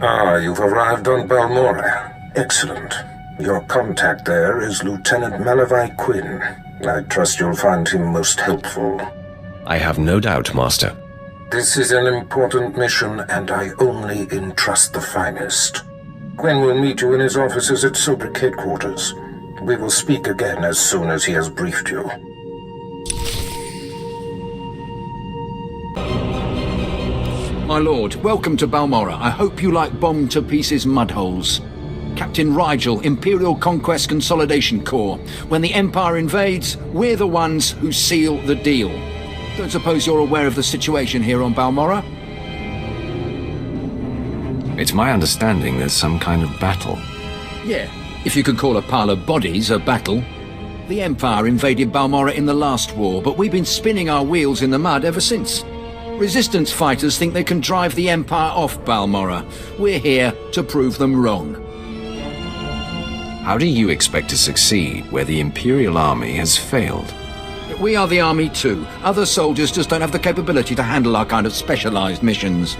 Ah, you've arrived on Balmora. Excellent. Your contact there is Lieutenant Malavai Quinn. I trust you'll find him most helpful. I have no doubt, Master. This is an important mission, and I only entrust the finest. Quinn will meet you in his offices at SWTOR headquarters. We will speak again as soon as he has briefed you. My lord, welcome to Balmora. I hope you like bombed-to-pieces mudholes. Captain Rigel, Imperial Conquest Consolidation Corps. When the Empire invades, we're the ones who seal the deal. Don't suppose you're aware of the situation here on Balmora? It's my understanding there's some kind of battle. Yeah, if you could call a pile of bodies a battle. The Empire invaded Balmora in the last war, but we've been spinning our wheels in the mud ever since. Resistance fighters think they can drive the Empire off Balmora. We're here to prove them wrong. How do you expect to succeed where the Imperial Army has failed? We are the army too. Other soldiers just don't have the capability to handle our kind of specialized missions.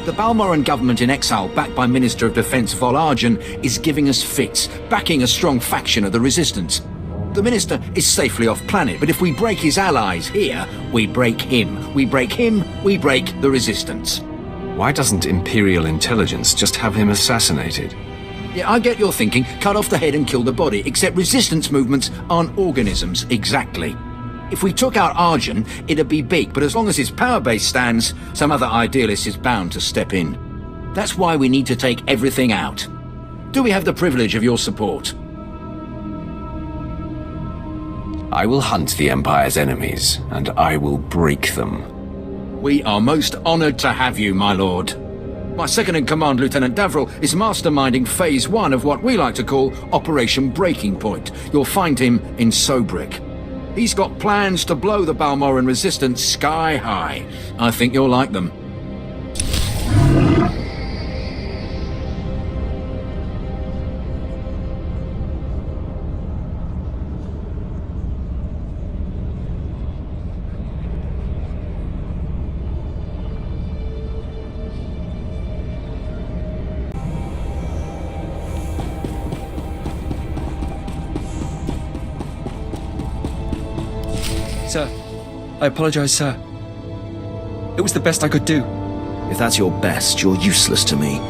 The Balmoran government in exile, backed by Minister of Defense Vol Argen, is giving us fits, backing a strong faction of the Resistance. The Minister is safely off planet, but if we break his allies here, we break him. We break him, we break the Resistance. Why doesn't Imperial Intelligence just have him assassinated? Yeah, I get your thinking, cut off the head and kill the body, except resistance movements aren't organisms, exactly. If we took out Argen, it'd be big, but as long as his power base stands, some other idealist is bound to step in. That's why we need to take everything out. Do we have the privilege of your support? I will hunt the Empire's enemies, and I will break them. We are most honored to have you, my lord. My second-in-command, Lieutenant Davril, is masterminding Phase 1 of what we like to call Operation Breaking Point. You'll find him in Sobrik. He's got plans to blow the Balmoran resistance sky high. I think you'll like them. Sir, I apologize, sir. It was the best I could do. If that's your best, you're useless to me.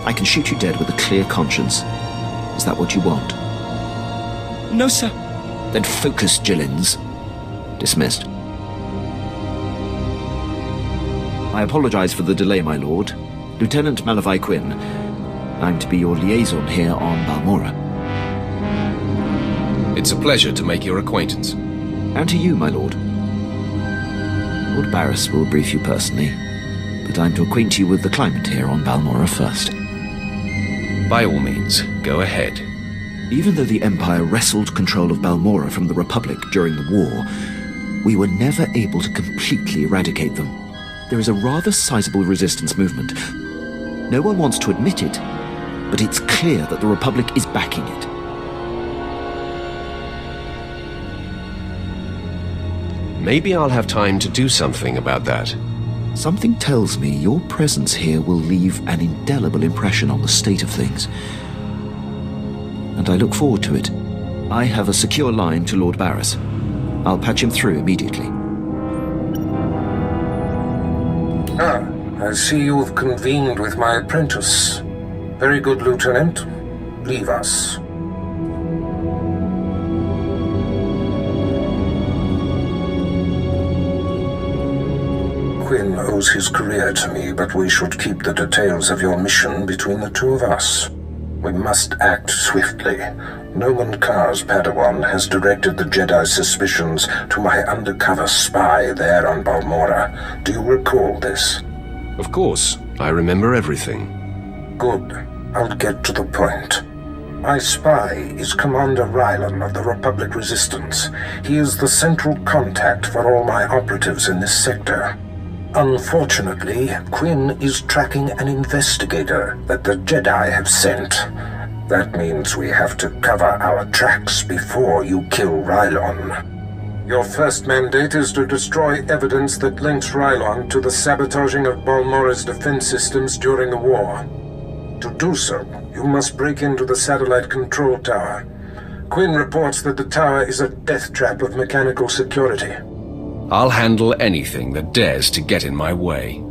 I can shoot you dead with a clear conscience. Is that what you want? No, sir. Then focus, Gillins. Dismissed. I apologize for the delay, my lord. Lieutenant Malavai Quinn. I'm to be your liaison here on Balmora. It's a pleasure to make your acquaintance. And to you, my lord. Lord Barris will brief you personally, but I'm to acquaint you with the climate here on Balmora first. By all means, go ahead. Even though the Empire wrestled control of Balmora from the Republic during the war, we were never able to completely eradicate them. There is a rather sizable resistance movement. No one wants to admit it, but it's clear that the Republic is backing it. Maybe I'll have time to do something about that. Something tells me your presence here will leave an indelible impression on the state of things. And I look forward to it. I have a secure line to Lord Barris. I'll patch him through immediately. Ah, I see you've convened with my apprentice. Very good, Lieutenant. Leave us. Quinn owes his career to me, but we should keep the details of your mission between the two of us. We must act swiftly. Noman Kar's Padawan has directed the Jedi's suspicions to my undercover spy there on Balmora. Do you recall this? Of course, I remember everything. Good. I'll get to the point. My spy is Commander Rylan of the Republic Resistance. He is the central contact for all my operatives in this sector. Unfortunately, Quinn is tracking an investigator that the Jedi have sent. That means we have to cover our tracks before you kill Rylon. Your first mandate is to destroy evidence that links Rylon to the sabotaging of Balmora's defense systems during the war. To do so, you must break into the satellite control tower. Quinn reports that the tower is a death trap of mechanical security. I'll handle anything that dares to get in my way.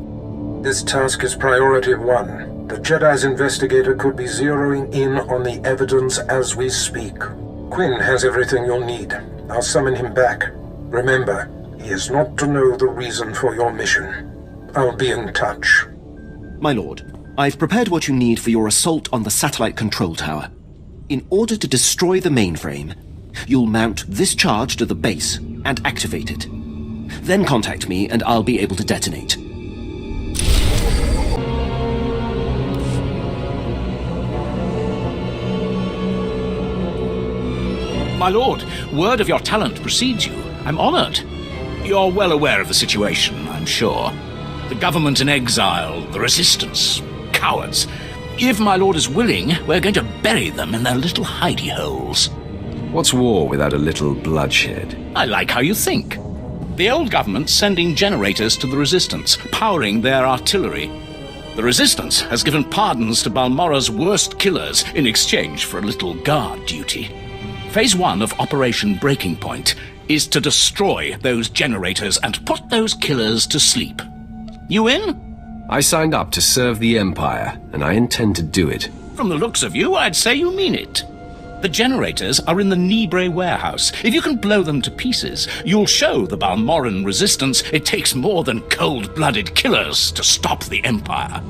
This task is priority 1. The Jedi's investigator could be zeroing in on the evidence as we speak. Quinn has everything you'll need. I'll summon him back. Remember, he is not to know the reason for your mission. I'll be in touch. My lord, I've prepared what you need for your assault on the satellite control tower. In order to destroy the mainframe, you'll mount this charge to the base and activate it. Then contact me and I'll be able to detonate. My lord, word of your talent precedes you. I'm honored. You're well aware of the situation, I'm sure. The government in exile, the resistance, cowards. If my lord is willing, we're going to bury them in their little hidey holes. What's war without a little bloodshed? I like how you think. The old government's sending generators to the resistance, powering their artillery. The resistance has given pardons to Balmora's worst killers in exchange for a little guard duty. Phase 1 of Operation Breaking Point is to destroy those generators and put those killers to sleep. You in? I signed up to serve the Empire, and I intend to do it. From the looks of you, I'd say you mean it. The generators are in the Nibre warehouse. If you can blow them to pieces, you'll show the Balmoran resistance it takes more than cold-blooded killers to stop the Empire.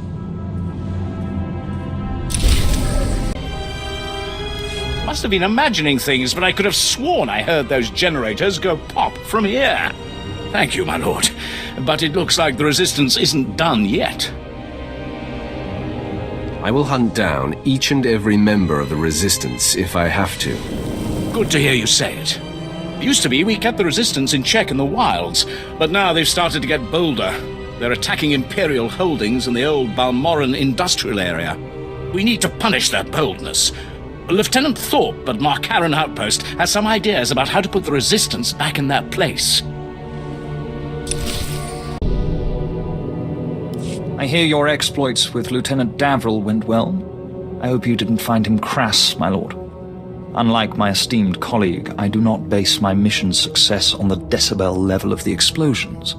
Must have been imagining things, but I could have sworn I heard those generators go pop from here. Thank you, my lord. But it looks like the resistance isn't done yet. I will hunt down each and every member of the resistance if I have to. Good to hear you say it. Used to be we kept the resistance in check in the wilds, but now they've started to get bolder. They're attacking Imperial holdings in the old Balmoran industrial area. We need to punish their boldness. Lieutenant Thorpe at Markaran Outpost has some ideas about how to put the resistance back in their place. I hear your exploits with Lieutenant Davril went well. I hope you didn't find him crass, my lord. Unlike my esteemed colleague, I do not base my mission's success on the decibel level of the explosions.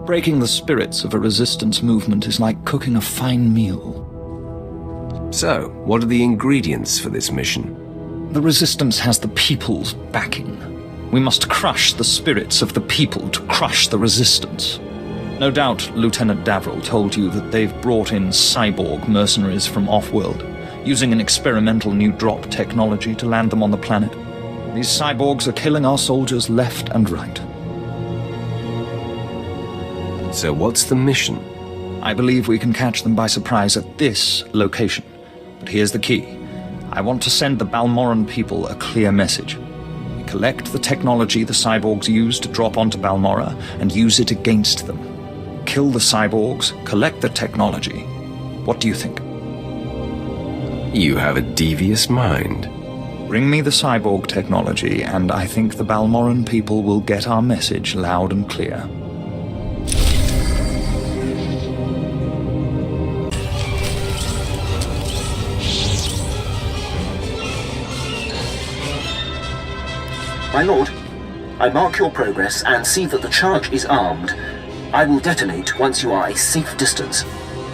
Breaking the spirits of a resistance movement is like cooking a fine meal. So, what are the ingredients for this mission? The resistance has the people's backing. We must crush the spirits of the people to crush the resistance. No doubt Lieutenant Davril told you that they've brought in cyborg mercenaries from off-world, using an experimental new drop technology to land them on the planet. These cyborgs are killing our soldiers left and right. So what's the mission? I believe we can catch them by surprise at this location. But here's the key. I want to send the Balmoran people a clear message. We collect the technology the cyborgs use to drop onto Balmora and use it against them. Kill the cyborgs, collect the technology. What do you think? You have a devious mind. Bring me the cyborg technology, and I think the Balmoran people will get our message loud and clear. My lord, I mark your progress and see that the charge is armed. I will detonate once you are a safe distance.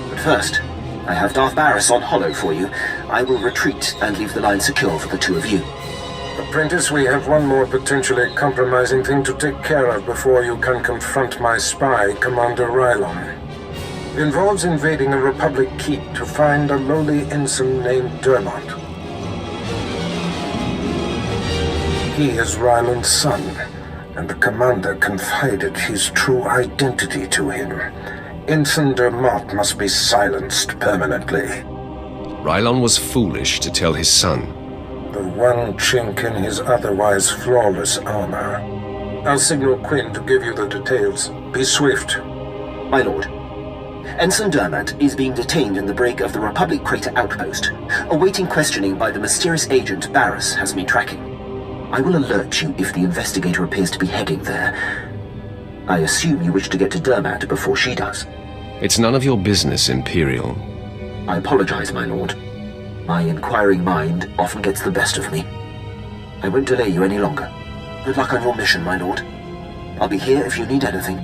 But first, I have Darth Barris on holo for you. I will retreat and leave the line secure for the two of you. Apprentice, we have one more potentially compromising thing to take care of before you can confront my spy, Commander Rylon. It involves invading a Republic keep to find a lowly ensign named Juggernaut. He is Rylon's son, and the commander confided his true identity to him. Ensign Juggernaut must be silenced permanently. Rylon was foolish to tell his son. The one chink in his otherwise flawless armor. I'll signal Quinn to give you the details. Be swift. My lord, Ensign Juggernaut is being detained in the brig of the Republic Crater Outpost, awaiting questioning by the mysterious agent Barris has been tracking. I will alert you if the investigator appears to be heading there. I assume you wish to get to Juggernaut before she does. It's none of your business, Imperial. I apologize, my lord. My inquiring mind often gets the best of me. I won't delay you any longer. Good luck on your mission, my lord. I'll be here if you need anything.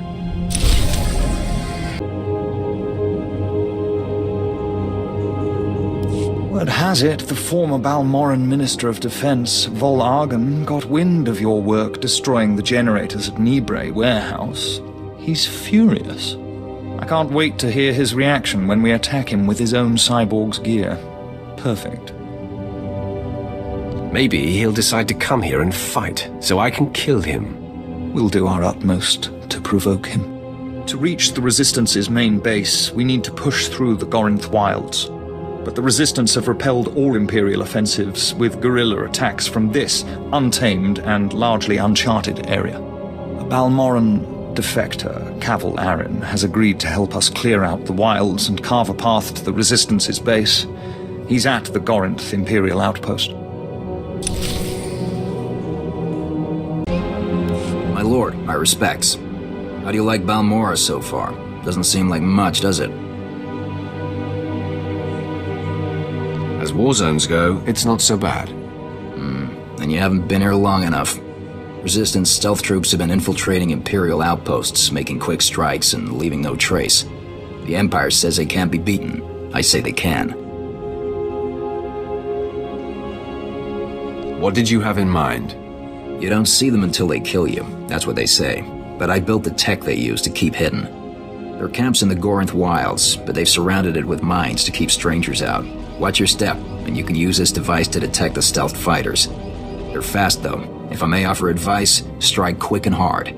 Word has it, the former Balmoran Minister of Defense, Vol Argon, got wind of your work destroying the generators at Nibre Warehouse. He's furious. I can't wait to hear his reaction when we attack him with his own cyborg's gear. Perfect. Maybe he'll decide to come here and fight, so I can kill him. We'll do our utmost to provoke him. To reach the Resistance's main base, we need to push through the Gorinth wilds. But the Resistance have repelled all Imperial offensives with guerrilla attacks from this untamed and largely uncharted area. A Balmoran defector, Cavil Aren, has agreed to help us clear out the wilds and carve a path to the Resistance's base. He's at the Gorinth Imperial outpost. My lord, my respects. How do you like Balmora so far? Doesn't seem like much, does it? As war zones go, it's not so bad. Then you haven't been here long enough. Resistance stealth troops have been infiltrating Imperial outposts, making quick strikes and leaving no trace. The Empire says they can't be beaten. I say they can. What did you have in mind? You don't see them until they kill you. That's what they say. But I built the tech they use to keep hidden. There are camps in the Gorinth wilds, but they've surrounded it with mines to keep strangers out. Watch your step, and you can use this device to detect the stealth fighters. They're fast, though. If I may offer advice, strike quick and hard.